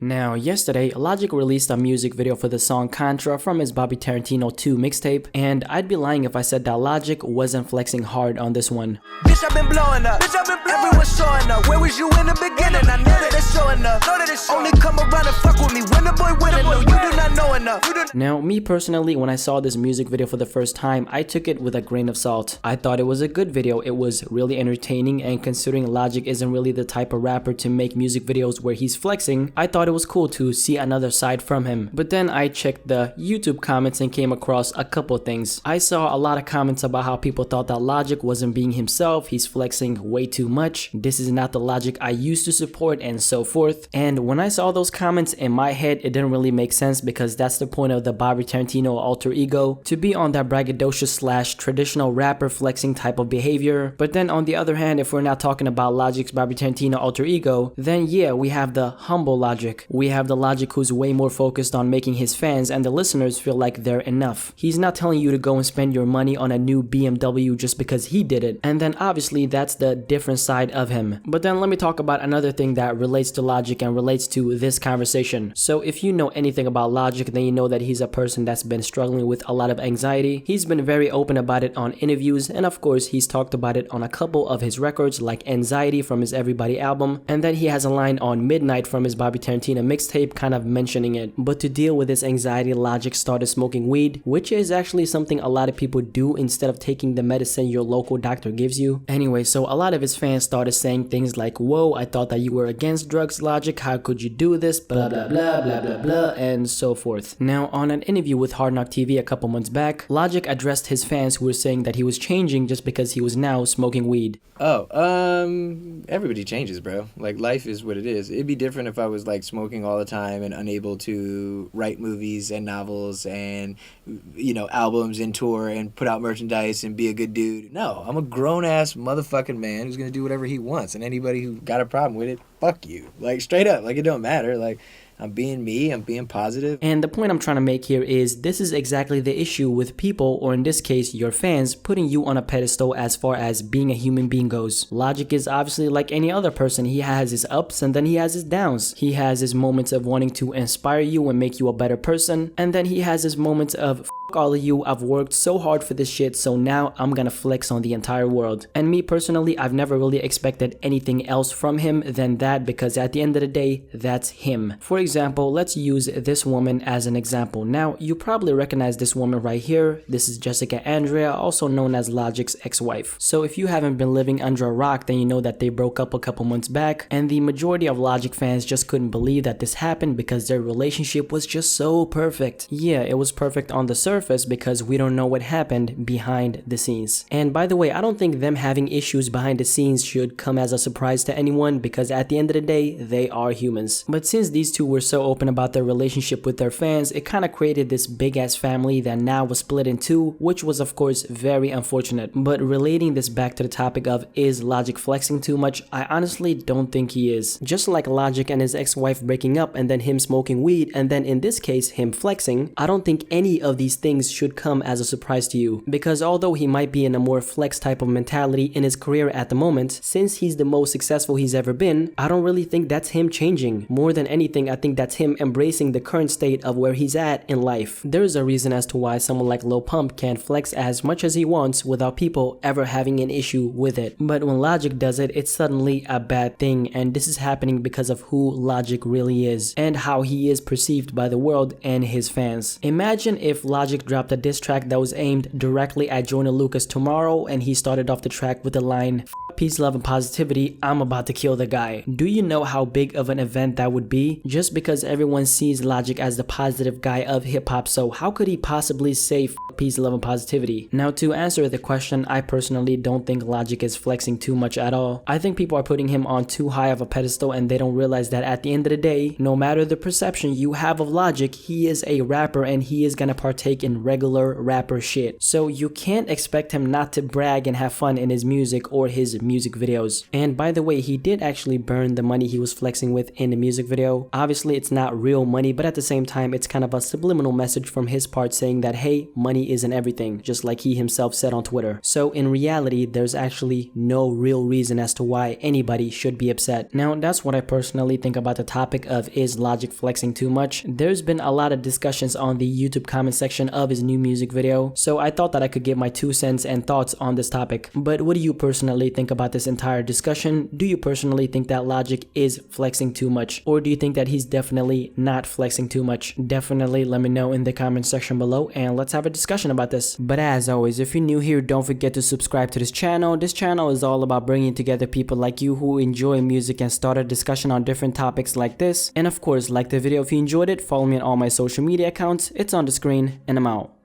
Now, yesterday, Logic released a music video for the song Contra from his Bobby Tarantino 2 mixtape, and I'd be lying if I said that Logic wasn't flexing hard on this one. Bitch, I've been blowing up. Everyone's showing up. Where was you in the beginning? I know that it's showing up. Only come around and fuck with me when the boy winning. No, you do not know enough. Now, me personally, when I saw this music video for the first time, I took it with a grain of salt. I thought it was a good video. It was really entertaining, and considering Logic isn't really the type of rapper to make music videos where he's flexing, I thought it was cool to see another side from him. But then I checked the YouTube comments and came across a couple things. I saw a lot of comments about how people thought that Logic wasn't being himself, he's flexing way too much, this is not the Logic I used to support, and so forth. And when I saw those comments, in my head it didn't really make sense, because that's the point of the Bobby Tarantino alter ego, to be on that braggadocious / traditional rapper flexing type of behavior. But then on the other hand, if we're not talking about Logic's Bobby Tarantino alter ego, then yeah, we have the humble Logic. We have the Logic who's way more focused on making his fans and the listeners feel like they're enough. He's not telling you to go and spend your money on a new BMW just because he did it. And then obviously that's the different side of him. But then let me talk about another thing that relates to Logic and relates to this conversation. So if you know anything about Logic, then you know that he's a person that's been struggling with a lot of anxiety. He's been very open about it on interviews, and of course he's talked about it on a couple of his records like Anxiety from his Everybody album, and then he has a line on Midnight from his Bobby Tarantino mixtape kind of mentioning it. But to deal with this anxiety, Logic started smoking weed, which is actually something a lot of people do instead of taking the medicine your local doctor gives you. Anyway, so a lot of his fans started saying things like, whoa, I thought that you were against drugs, Logic, how could you do this, blah blah blah blah blah blah, and so forth. Now, on an interview with Hard Knock TV a couple months back, Logic addressed his fans who were saying that he was changing just because he was now smoking weed. Everybody changes, bro. Like, life is what it is. It'd be different if I was like smoking all the time and unable to write movies and novels and, you know, albums and tour and put out merchandise and be a good dude. No, I'm a grown-ass motherfucking man who's gonna do whatever he wants, and anybody who got a problem with it, fuck you. Like, straight up. Like, it don't matter. Like, I'm being me, I'm being positive. And the point I'm trying to make here is this is exactly the issue with people, or in this case your fans, putting you on a pedestal as far as being a human being goes. Logic is obviously like any other person. He has his ups and then he has his downs. He has his moments of wanting to inspire you and make you a better person, and then he has his moments of all of you, I've worked so hard for this shit, so now I'm gonna flex on the entire world. And me personally, I've never really expected anything else from him than that, because at the end of the day, that's him. For example, let's use this woman as an example. Now, you probably recognize this woman right here. This is Jessica Andrea, also known as Logic's ex-wife. So if you haven't been living under a rock, then you know that they broke up a couple months back, and the majority of Logic fans just couldn't believe that this happened because their relationship was just so perfect. Yeah, it was perfect on the surface, because we don't know what happened behind the scenes. And by the way, I don't think them having issues behind the scenes should come as a surprise to anyone, because at the end of the day, they are humans. But since these two were so open about their relationship with their fans, it kind of created this big ass family that now was split in two, which was of course very unfortunate. But relating this back to the topic of is Logic flexing too much, I honestly don't think he is. Just like Logic and his ex-wife breaking up and then him smoking weed and then in this case him flexing, I don't think any of these things should come as a surprise to you, because although he might be in a more flex type of mentality in his career at the moment, since he's the most successful he's ever been, I don't really think that's him changing. More than anything, I think that's him embracing the current state of where he's at in life. There's a reason as to why someone like Lil Pump can flex as much as he wants without people ever having an issue with it. But when Logic does it, it's suddenly a bad thing, and this is happening because of who Logic really is and how he is perceived by the world and his fans. Imagine if Logic dropped a diss track that was aimed directly at Joyner Lucas tomorrow, and he started off the track with the line, peace, love, and positivity, I'm about to kill the guy. Do you know how big of an event that would be? Just because everyone sees Logic as the positive guy of hip-hop, so how could he possibly say peace, love, and positivity? Now, to answer the question, I personally don't think Logic is flexing too much at all. I think people are putting him on too high of a pedestal, and they don't realize that at the end of the day, no matter the perception you have of Logic, he is a rapper and he is gonna partake in regular rapper shit. So you can't expect him not to brag and have fun in his music or his his music videos. And by the way, he did actually burn the money he was flexing with in the music video. Obviously, it's not real money, but at the same time, it's kind of a subliminal message from his part saying that, hey, money isn't everything, just like he himself said on Twitter. So in reality, there's actually no real reason as to why anybody should be upset. Now, that's what I personally think about the topic of is Logic flexing too much. There's been a lot of discussions on the YouTube comment section of his new music video, so I thought that I could give my 2 cents and thoughts on this topic. But what do you personally think about this entire discussion? Do you personally think that Logic is flexing too much, or do you think that he's definitely not flexing too much? Definitely let me know in the comment section below and let's have a discussion about this. But as always, if you're new here, don't forget to subscribe to this channel. This channel is all about bringing together people like you who enjoy music and start a discussion on different topics like this. And of course, like the video if you enjoyed it, follow me on all my social media accounts. It's on the screen, and I'm out.